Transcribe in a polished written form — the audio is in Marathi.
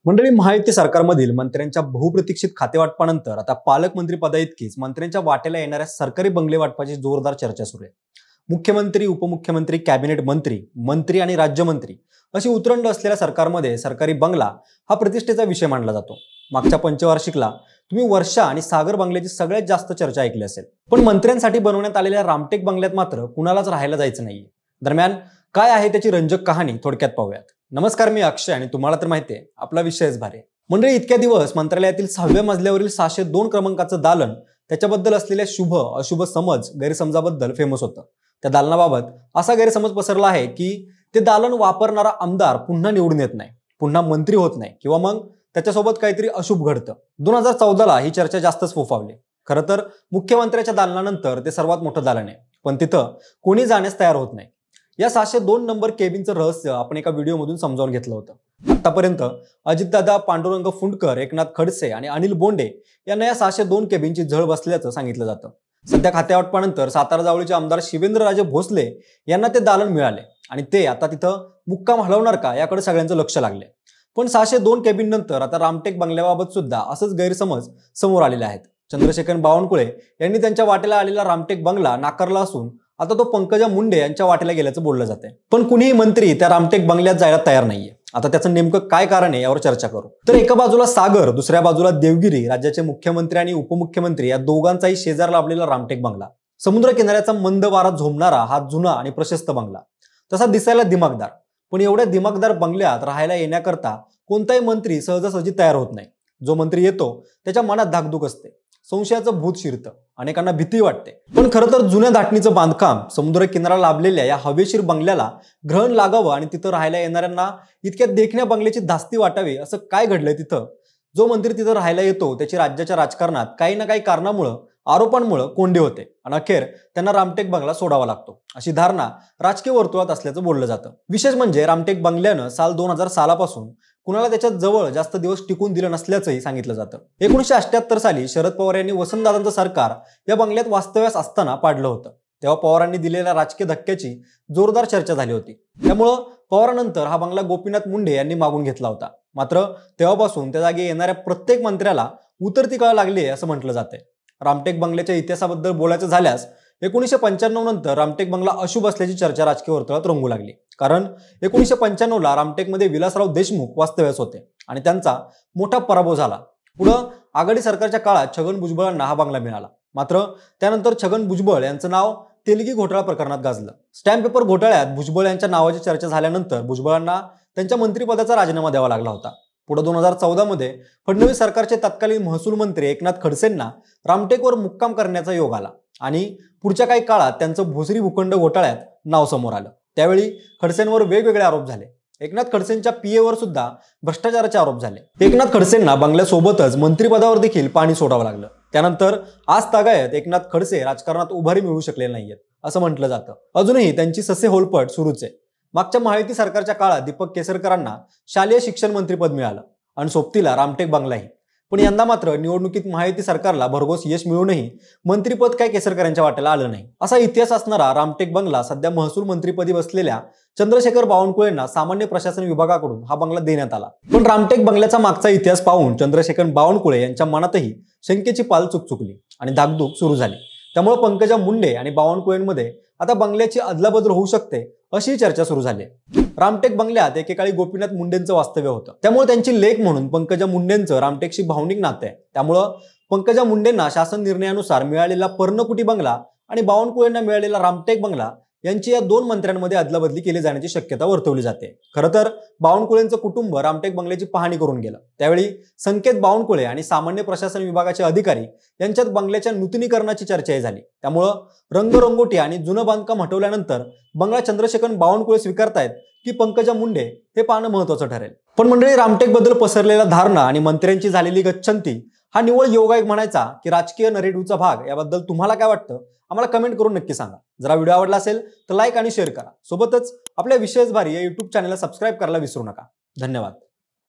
मंडळी, महायुती सरकारमधील मंत्र्यांच्या बहुप्रतीक्षित खातेवाटपानंतर आता पालकमंत्री पदाइतकीच मंत्र्यांच्या वाटेला येणाऱ्या सरकारी बंगले वाटपाची जोरदार चर्चा सुरू आहे। मुख्यमंत्री, उपमुख्यमंत्री, कॅबिनेट मंत्री, मंत्री आणि राज्यमंत्री अशी उतरंड असलेल्या सरकारमध्ये सरकारी बंगला हा प्रतिष्ठेचा विषय मानला जातो। मागच्या पंचवार्षिकला तुम्ही वर्षा आणि सागर बंगल्याची सगळ्यात जास्त चर्चा ऐकली असेल, पण मंत्र्यांसाठी बनवण्यात आलेल्या रामटेक बंगल्यात मात्र कुणालाच राहायला जायचं नाहीये। दरम्यान काय आहे त्याची रंजक कहाणी थोडक्यात पाहूयात। नमस्कार, मी अक्षय आणि तुम्हाला तर माहिती आहे आपला विषयच भारी आहे। मंडळी, इतक्या दिवस मंत्रालयातील 6व्या मजल्यावरील 602 क्रमांकाचं दालन त्याच्याबद्दल असलेल्या शुभ अशुभ समज गैरसमजाबद्दल फेमस होतं। त्या दालनाबाबत असा गैरसमज पसरला आहे की ते दालन वापरणारा आमदार पुन्हा निवडून येत नाही, पुन्हा मंत्री होत नाही किंवा मग त्याच्यासोबत काहीतरी अशुभ घडतं। 2014ला ही चर्चा जास्तच फोफावली। खरं तर मुख्यमंत्र्याच्या दालनानंतर ते सर्वात मोठं दालन आहे, पण तिथं कोणी जाण्यास तयार होत नाही। या 602 नंबर केबिनचं रहस्य आपण एका व्हिडिओमधून समजावून घेतलं होतं। आतापर्यंत अजितदादा, पांडुरंग फुंडकर, एकनाथ खडसे आणि अनिल बोंडे यांना या 602 केबिनची झळ बसल्याचं सांगितलं जातं। सध्या खातेवाटपानंतर सातारा जावळीचे आमदार शिवेंद्रराजे भोसले यांना ते दालन मिळाले आणि ते आता तिथं मुक्काम हलवणार का याकडे सगळ्यांचं लक्ष लागले। पण 602 केबिन नंतर आता रामटेक बंगल्याबाबत सुद्धा असंच गैरसमज समोर आलेले आहेत। चंद्रशेखर बावनकुळे यांनी त्यांच्या वाटेला आलेला रामटेक बंगला नाकारला असून आता तो पंकजा मुंडे यांच्या वाटेला गेल्याचं बोललं जातंय। पण कुणीही मंत्री त्या रामटेक बंगल्यात जायला तयार नाहीये। आता त्याचं नेमकं काय कारण आहे यावर चर्चा करू। तर एका बाजूला सागर, दुसऱ्या बाजूला देवगिरी, राज्याचे मुख्यमंत्री आणि उपमुख्यमंत्री या दोघांचाही शेजार लाभलेला रामटेक बंगला। समुद्र किनाऱ्याचा मंद वारा झोंबणारा हा जुना आणि प्रशस्त बंगला, तसा दिसायला दिमागदार, पण एवढ्या दिमागदार बंगल्यात राहायला येण्याकरता कोणताही मंत्री सहजासहजी तयार होत नाही। जो मंत्री येतो त्याच्या मनात धाकधूक असते, संशयाचं भूत शिरतं, अनेकांना भीती वाटते। पण खरं तर जुन्या धाटणीचं बांधकाम, समुद्र किनारा लाभलेल्या या हवेशीर बंगल्याला ग्रहण लागावं आणि तिथं राहायला येणाऱ्यांना इतक्या देखण्या बंगल्याची धास्ती वाटावी असं काय घडलंय तिथं? जो मंत्री तिथं राहायला येतो त्याची राज्याच्या राजकारणात काही ना काही कारणामुळे, आरोपांमुळे कोंडी होते आणि अखेर त्यांना रामटेक बंगला सोडावा लागतो, अशी धारणा राजकीय वर्तुळात असल्याचं बोललं जातं। विशेष म्हणजे रामटेक बंगल्यानं साल 2000 सालापासून कुणाला त्याच्या जवळ जास्त दिवस टिकून दिलं नसल्याचंही सांगितलं जातं। 1978 साली शरद पवार यांनी वसंतदादांचं सरकार या बंगल्यात वास्तव्यास असताना पाडलं होतं। तेव्हा पवारांनी दिलेल्या राजकीय धक्क्याची जोरदार चर्चा झाली होती। त्यामुळं पवारानंतर हा बंगला गोपीनाथ मुंडे यांनी मागून घेतला होता। मात्र तेव्हापासून त्या जागी येणाऱ्या प्रत्येक मंत्र्याला उतरती कळ लागली असं म्हटलं जातंय। रामटेक बंगल्याच्या इतिहासाबद्दल बोलायचं झाल्यास 1995 नंतर रामटेक बंगला अशुभ असल्याची चर्चा राजकीय वर्तुळात रंगू लागली। कारण 1995ला रामटेकमध्ये विलासराव देशमुख वास्तव्यास होते आणि त्यांचा मोठा पराभव झाला। पुढं आघाडी सरकारच्या काळात छगन भुजबळांना हा बंगला मिळाला। मात्र त्यानंतर छगन भुजबळ यांचं नाव तेलगी घोटाळा प्रकरणात गाजलं। स्टॅम्प पेपर घोटाळ्यात भुजबळ यांच्या नावाची चर्चा झाल्यानंतर भुजबळांना त्यांच्या मंत्रिपदाचा राजीनामा द्यावा लागला होता। पुढे 2014 मध्ये फडणवीस सरकारचे तत्कालीन महसूल मंत्री एकनाथ खडसेंना रामटेकवर मुक्काम करण्याचा योग आला आणि पुढच्या काही काळात त्यांचं भोसरी भूखंड घोटाळ्यात नाव समोर आलं। त्यावेळी खडसेंवर वेगवेगळे आरोप झाले। एकनाथ खडसेंच्या पीएवर सुद्धा भ्रष्टाचाराचे आरोप झाले। एकनाथ खडसेंना बंगल्यासोबतच मंत्रिपदावर देखील पाणी सोडावं लागलं। त्यानंतर आज तागायत एकनाथ खडसे राजकारणात उभारी मिळू शकले नाहीयेत असं म्हटलं जातं। अजूनही त्यांची ससे होलपट सुरूच आहे। मागच्या महायुती सरकारच्या काळात दीपक केसरकरांना शालेय शिक्षण मंत्रीपद मिळालं आणि सोबतीला रामटेक बंगलाही। पण यंदा मात्र निवडणुकीत महायुती सरकारला भरघोस यश मिळूनही मंत्रिपद काय केसरकरांच्या वाटेला आलं नाही। असा इतिहास असणारा रामटेक बंगला सध्या महसूल मंत्रिपदी बसलेल्या चंद्रशेखर बावनकुळेंना सामान्य प्रशासन विभागाकडून हा बंगला देण्यात आला। पण रामटेक बंगल्याचा मागचा इतिहास पाहून चंद्रशेखर बावनकुळे यांच्या मनातही शंकेची पाल चुकचुकली आणि धाकधूक सुरू झाली। त्यामुळे पंकजा मुंडे आणि बावनकुळेंमध्ये आता बंगल्याची अदलाबदल होऊ शकते अशी चर्चा सुरू झाली। रामटेक बंगल्यात एकेकाळी गोपीनाथ मुंडेंचं वास्तव्य होतं, त्यामुळे त्यांची लेक म्हणून पंकजा मुंडेंचं रामटेकशी भावनिक नातं आहे। त्यामुळं पंकजा मुंडेंना शासन निर्णयानुसार मिळालेला पर्णकुटी बंगला आणि बावनकुळेंना मिळालेला रामटेक बंगला यांची या दोन मंत्र्यांमध्ये अदलाबदली केली जाण्याची शक्यता वर्तवली जाते। खरं तर बावनकुळेंचं कुटुंब रामटेक बंगल्याची पाहणी करून गेलं। त्यावेळी संकेत बावनकुळे आणि सामान्य प्रशासन विभागाचे अधिकारी यांच्यात बंगल्याच्या नूतनीकरणाची चर्चाही झाली। त्यामुळं रंगरंगोटी आणि जुनं बांधकाम हटवल्यानंतर बंगला चंद्रशेखर बावनकुळे स्वीकारतायत की पंकजा मुंडे हे पाहणं महत्त्वाचं ठरेल। पण मंडळी, रामटेक बद्दल पसरलेल्या धारणा आणि मंत्र्यांची झालेली गच्छंती हा निव्वळ योगायोग म्हणायचा की राजकीय नरेटिव्हचा भाग, याबद्दल तुम्हाला काय वाटतं आम्हाला कमेंट करून नक्की सांगा। जर व्हिडिओ आवडला असेल तर लाईक आणि शेअर करा। सोबतच आपल्या विशेष भारी या YouTube चॅनलला सबस्क्राईब करायला विसरू नका। धन्यवाद।